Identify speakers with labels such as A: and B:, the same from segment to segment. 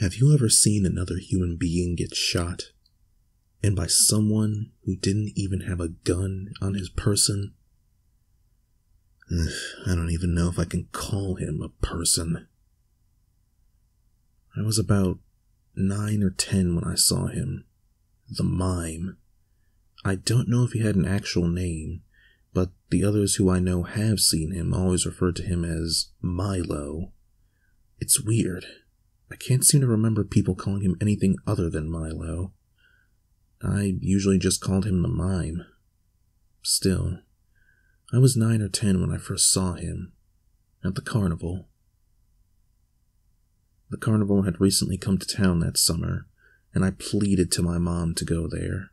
A: Have you ever seen another human being get shot, and by someone who didn't even have a gun on his person? I don't even know if I can call him a person. I was about 9 or 10 when I saw him. The Mime. I don't know if he had an actual name, but the others who I know have seen him always refer to him as Milo. It's weird. I can't seem to remember people calling him anything other than Milo. I usually just called him the Mime. Still, I was 9 or 10 when I first saw him, at the carnival. The carnival had recently come to town that summer, and I pleaded to my mom to go there.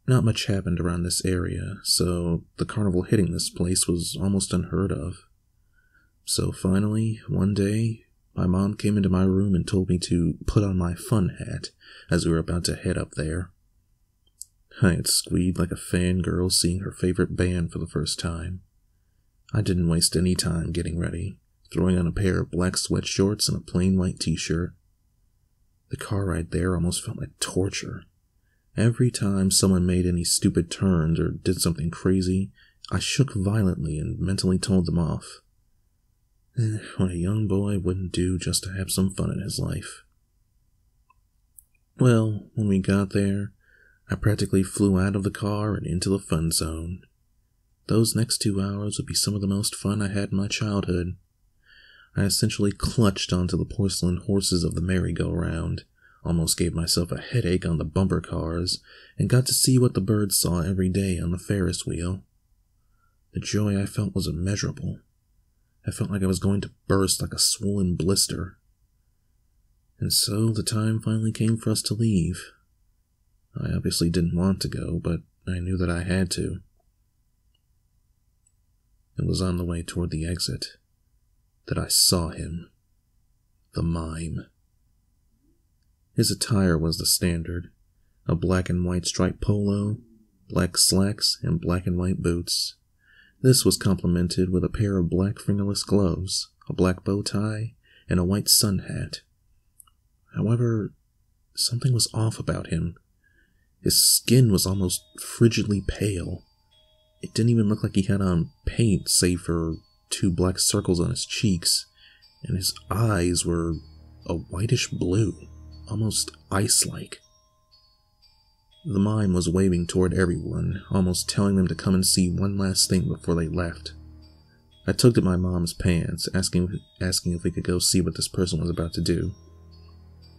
A: Not much happened around this area, so the carnival hitting this place was almost unheard of. So finally, one day, my mom came into my room and told me to put on my fun hat as we were about to head up there. I had squealed like a fangirl seeing her favorite band for the first time. I didn't waste any time getting ready, throwing on a pair of black sweatshorts and a plain white t-shirt. The car ride there almost felt like torture. Every time someone made any stupid turns or did something crazy, I shook violently and mentally told them off. What a young boy wouldn't do just to have some fun in his life. Well, when we got there, I practically flew out of the car and into the fun zone. Those next 2 hours would be some of the most fun I had in my childhood. I essentially clutched onto the porcelain horses of the merry-go-round, almost gave myself a headache on the bumper cars, and got to see what the birds saw every day on the Ferris wheel. The joy I felt was immeasurable. I felt like I was going to burst like a swollen blister. And so the time finally came for us to leave. I obviously didn't want to go, but I knew that I had to. It was on the way toward the exit that I saw him, the Mime. His attire was the standard, a black and white striped polo, black slacks, and black and white boots. This was complemented with a pair of black fingerless gloves, a black bow tie, and a white sun hat. However, something was off about him. His skin was almost frigidly pale. It didn't even look like he had on paint, save for 2 black circles on his cheeks, and his eyes were a whitish blue, almost ice-like. The Mime was waving toward everyone, almost telling them to come and see one last thing before they left. I tugged at my mom's pants, asking if we could go see what this person was about to do.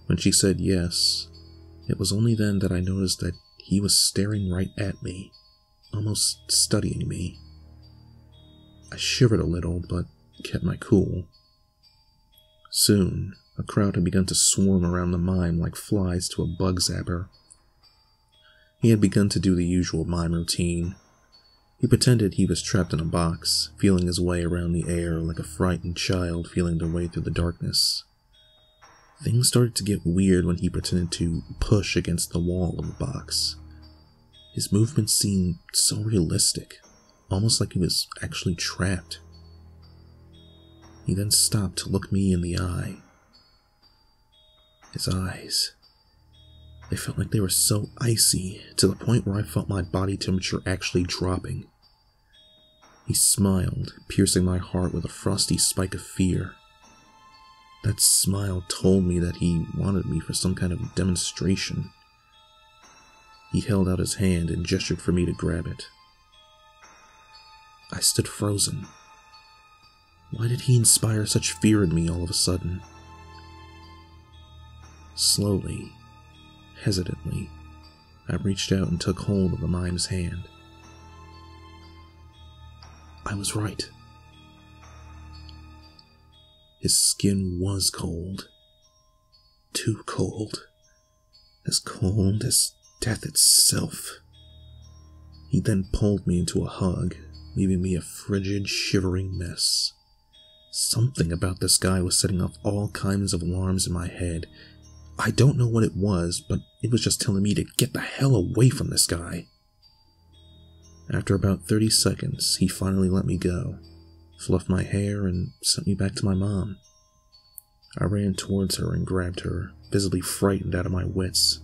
A: When she said yes, it was only then that I noticed that he was staring right at me, almost studying me. I shivered a little, but kept my cool. Soon, a crowd had begun to swarm around the Mime like flies to a bug zapper. He had begun to do the usual Mime routine. He pretended he was trapped in a box, feeling his way around the air like a frightened child feeling their way through the darkness. Things started to get weird when he pretended to push against the wall of the box. His movements seemed so realistic, almost like he was actually trapped. He then stopped to look me in the eye. His eyes. They felt like they were so icy, to the point where I felt my body temperature actually dropping. He smiled, piercing my heart with a frosty spike of fear. That smile told me that he wanted me for some kind of demonstration. He held out his hand and gestured for me to grab it. I stood frozen. Why did he inspire such fear in me all of a sudden? Slowly, hesitantly, I reached out and took hold of the Mime's hand. I was right. His skin was cold. Too cold. As cold as death itself. He then pulled me into a hug, leaving me a frigid, shivering mess. Something about this guy was setting off all kinds of alarms in my head. I don't know what it was, but it was just telling me to get the hell away from this guy. After about 30 seconds, he finally let me go, fluffed my hair, and sent me back to my mom. I ran towards her and grabbed her, visibly frightened out of my wits.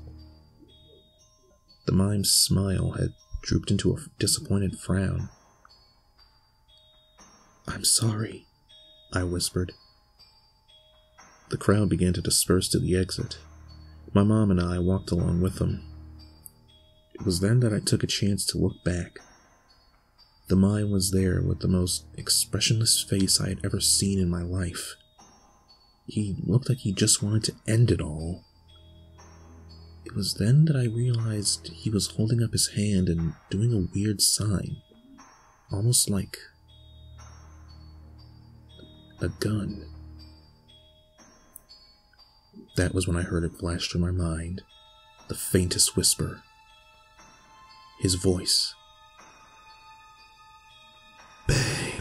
A: The mime's smile had drooped into a disappointed frown. "I'm sorry," I whispered. The crowd began to disperse to the exit. My mom and I walked along with them. It was then that I took a chance to look back. The mime was there with the most expressionless face I had ever seen in my life. He looked like he just wanted to end it all. It was then that I realized he was holding up his hand and doing a weird sign, almost like a gun. That was when I heard it flash through my mind, the faintest whisper. His voice. Bang.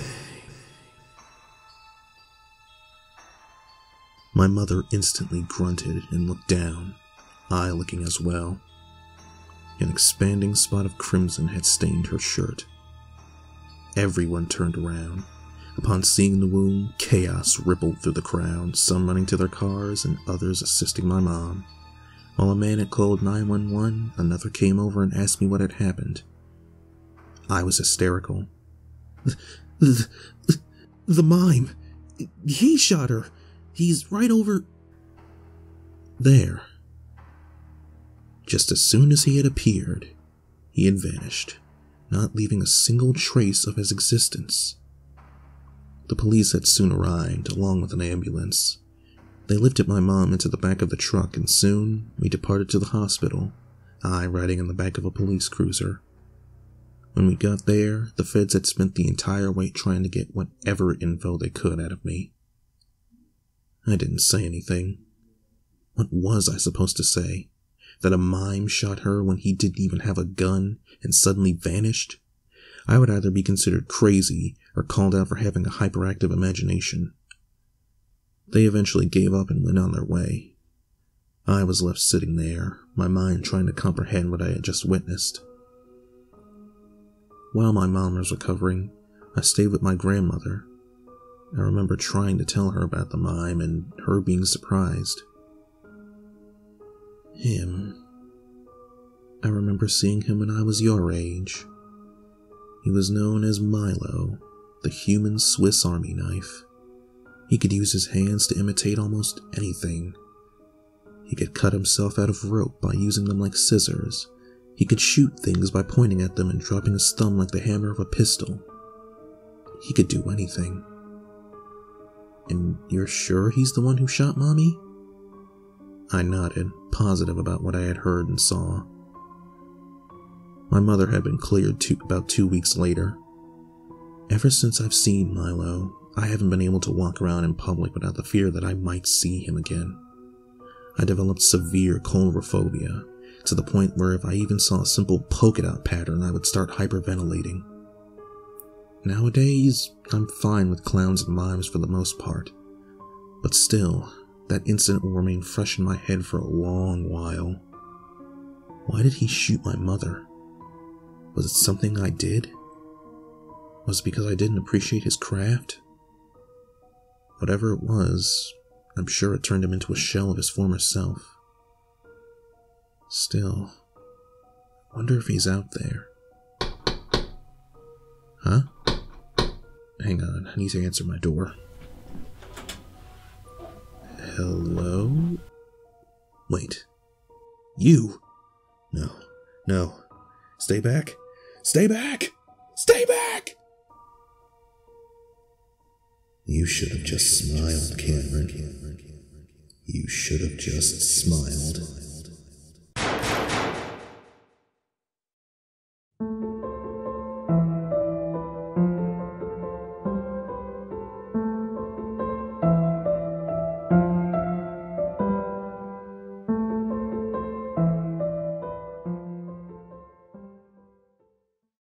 A: My mother instantly grunted and looked down, I looking as well. An expanding spot of crimson had stained her shirt. Everyone turned around. Upon seeing the wound, chaos rippled through the crowd, some running to their cars and others assisting my mom. While a man had called 911, another came over and asked me what had happened. I was hysterical. The mime! He shot her! He's right over there. Just as soon as he had appeared, he had vanished, not leaving a single trace of his existence. The police had soon arrived, along with an ambulance. They lifted my mom into the back of the truck, and soon we departed to the hospital, I riding in the back of a police cruiser. When we got there, the feds had spent the entire wait trying to get whatever info they could out of me. I didn't say anything. What was I supposed to say? That a mime shot her when he didn't even have a gun and suddenly vanished? I would either be considered crazy or called out for having a hyperactive imagination. They eventually gave up and went on their way. I was left sitting there, my mind trying to comprehend what I had just witnessed. While my mom was recovering, I stayed with my grandmother. I remember trying to tell her about the mime and her being surprised. Him. I remember seeing him when I was your age. He was known as Milo, the human Swiss Army knife. He could use his hands to imitate almost anything. He could cut himself out of rope by using them like scissors. He could shoot things by pointing at them and dropping his thumb like the hammer of a pistol. He could do anything. And you're sure he's the one who shot Mommy? I nodded, positive about what I had heard and saw. My mother had been cleared about 2 weeks later. Ever since I've seen Milo, I haven't been able to walk around in public without the fear that I might see him again. I developed severe coulrophobia, to the point where if I even saw a simple polka dot pattern, I would start hyperventilating. Nowadays, I'm fine with clowns and mimes for the most part, but still, that incident will remain fresh in my head for a long while. Why did he shoot my mother? Was it something I did? Was it because I didn't appreciate his craft? Whatever it was, I'm sure it turned him into a shell of his former self. Still, I wonder if he's out there. Huh? Hang on, I need to answer my door. Hello? Wait. You? No. Stay back. Stay back! Stay back! You should have just smiled, Cameron. You should have just smiled.